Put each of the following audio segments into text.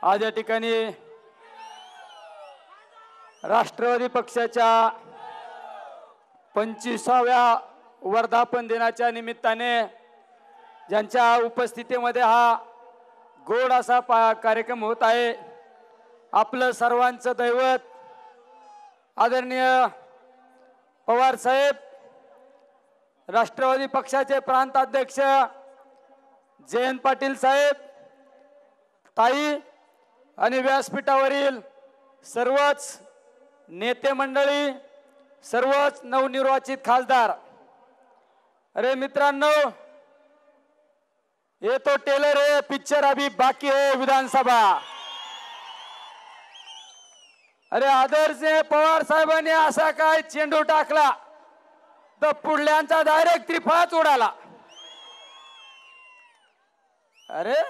आज या ठिकाणी राष्ट्रवादी पक्षाच्या 25व्या वर्धापन दिनाच्या निमित्ताने ज्यांच्या उपस्थितीमध्ये हा गोड असा कार्यक्रम होत आहे, आपलं सर्वांचं दैवत आदरणीय पवार साहेब, राष्ट्रवादी पक्षाचे प्रांत अध्यक्ष जयंत पाटील साहेब, ताई आणि व्यासपीठावरील सर्वच नेते मंडळी, सर्वच नवनिर्वाचित खासदार। अरे मित्रांनो, ये तो टेलर है, पिक्चर अभी बाकी है विधानसभा। अरे आदर्श पवार साहेबांनी असा काय चेंडू टाकला तर पुढल्यांचा डायरेक्ट त्रिफळाच उडाला। अरे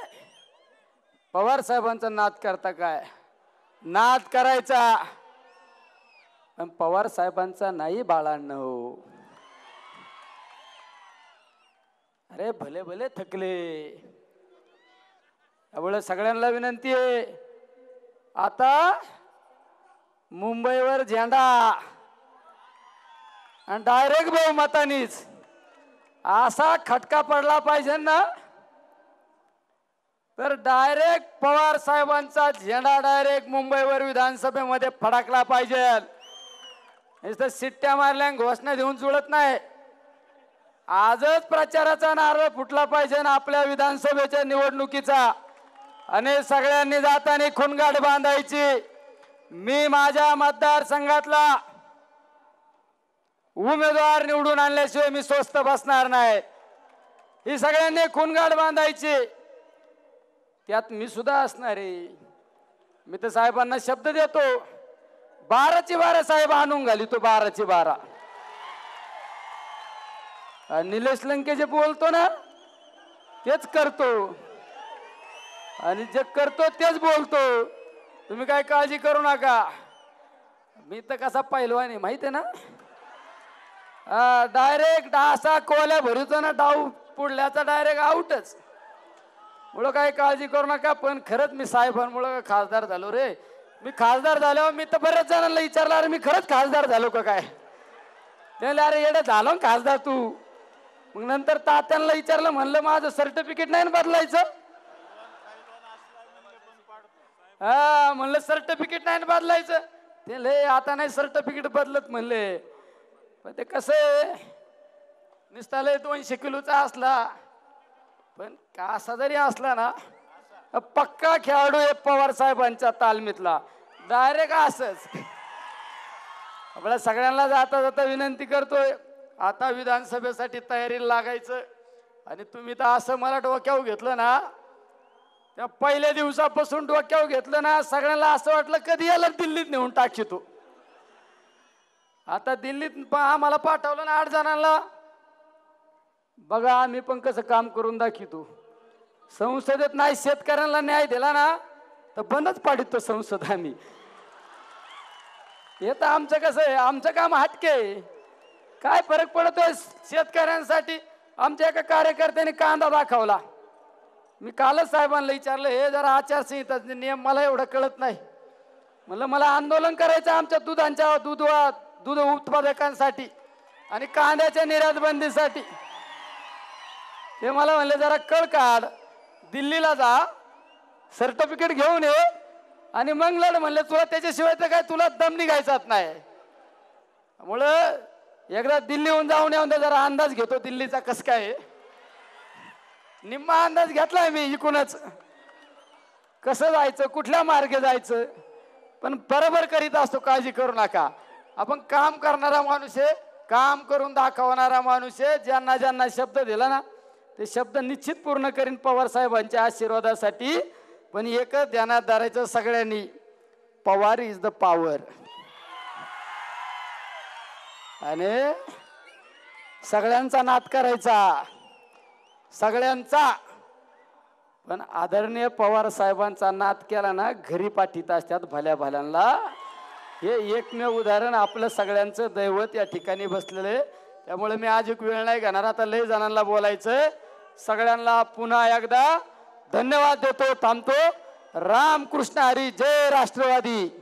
पवार साहेबांचा नाद करता काय? नाद करायचा, पण पवार साहेबांचा नाही बाळांनो। अरे भले भले थकले। त्यामुळे सगळ्यांना विनंती आहे, आता मुंबईवर झेंडा आणि डायरेक्ट बहुमतानीच असा खटका पडला पाहिजे ना, तर डायरेक्ट पवार साहेबांचा झेंडा डायरेक्ट मुंबईवर विधानसभेमध्ये फडकला पाहिजे। नुसतं शिट्ट्या मारल्या घोषणा देऊन जुळत नाही। आजच प्रचाराचा नारळ फुटला पाहिजे ना आपल्या विधानसभेच्या निवडणुकीचा, आणि सगळ्यांनी जाताना खुणगाठ बांधायची। मी माझ्या मतदारसंघातला उमेदवार निवडून आणल्याशिवाय मी स्वस्थ बसणार नाही, ही सगळ्यांनी खुणगाठ बांधायची। त्यात मी सुद्धा असणार आहे। मी तर साहेबांना शब्द देतो, 12ची 12 साहेब आणून घाली, तो 12ची 12। निलेश लंके जे बोलतो ना तेच करतो, आणि जे करतो तेच बोलतो। तुम्ही काय काळजी करू नका, मी तर कसा पैलवान आहे माहिती आहे ना। डायरेक्ट असा कोल्या भरूचा ना डाव पुढल्याचा डायरेक्ट आउटच। मुळे काही काळजी करू नका। पण खरंच मी साहेबांमुळे खासदार झालो रे। मी खासदार झालो, मी तर बऱ्याच जणांना विचारलं, अरे मी खरंच खासदार झालो का काय? त्याला अरे येडे झालो खासदार तू। मग नंतर तात्यांना विचारलं, म्हणलं माझं सर्टिफिकेट नाही ना बदलायचं। हा म्हणलं सर्टिफिकेट नाही ना बदलायचं। ते लय आता नाही सर्टिफिकेट बदलत म्हणले। पण ते कसं आहे, नुसता लय 200 किलोचा असला, पण कसा जरी असला ना, पक्का खेळाडू आहे पवार साहेबांच्या तालमीतला, डायरेक्ट असंच। आपल्या सगळ्यांना जाता जाता विनंती करतोय, आता विधानसभेसाठी तयारीला लागायचं। आणि तुम्ही तर असं मला डोक्यावर घेतलं ना, त्या पहिल्या दिवसापासून डोक्यावर घेतलं ना, सगळ्यांना असं वाटलं कधी याला दिल्लीत नेऊन टाकतो। आता दिल्लीत आम्हाला पाठवलं ना 8 जणांना, बघा आम्ही पण कसं काम करून दाखवतो। संसदेत नाही शेतकऱ्यांना न्याय दिला ना, तर बंदच पाडतो संसद आम्ही। हे तर आमचं कसं आहे, आमचं काम हटके। काय फरक पडतोय शेतकऱ्यांसाठी? आमच्या एका कार्यकर्त्याने कांदा दाखवला, मी कालच साहेबांना विचारलं, हे जरा आचारसंहिता नियम मला एवढं कळत नाही। म्हणलं मला आंदोलन करायचं आमच्या दूध उत्पादकांसाठी आणि कांद्याच्या निर्यात बंदीसाठी। ते मला म्हणले जरा कळ काढ, दिल्लीला जा, सर्टिफिकेट घेऊन ये, आणि मग लढ म्हणले। तुला त्याच्याशिवाय तर काय तुला दम निघायचाच नाही। त्यामुळं एकदा दिल्लीहून जाऊन येऊन जरा अंदाज घेतो दिल्लीचा कस काय। निम्मा अंदाज घेतलाय मी इकूनच, कसं जायचं, कुठल्या मार्गे जायचं, पण बरोबर करीत असतो, काळजी करू नका। आपण काम करणारा माणूस आहे, काम करून दाखवणारा माणूस आहे। ज्यांना ज्यांना शब्द दिला ना, ते शब्द निश्चित पूर्ण करीन पवार साहेबांच्या आशीर्वादासाठी। पण एकच ध्यानात धरायचं सगळ्यांनी, पवार इज द पॉवर। आणि सगळ्यांचा नाद करायचा, सगळ्यांचा। पण आदरणीय पवार साहेबांचा नाद केला ना, घरी पाठीत असतात भल्या भल्यांना। हे एकमेव उदाहरण आपलं सगळ्यांचं दैवत या ठिकाणी बसलेले। त्यामुळे मी आज एक वेळ नाही घेणार, आता लय जणांना बोलायचं। सगळ्यांना पुन्हा एकदा धन्यवाद देतो, थांबतो। रामकृष्ण हरी, जय राष्ट्रवादी.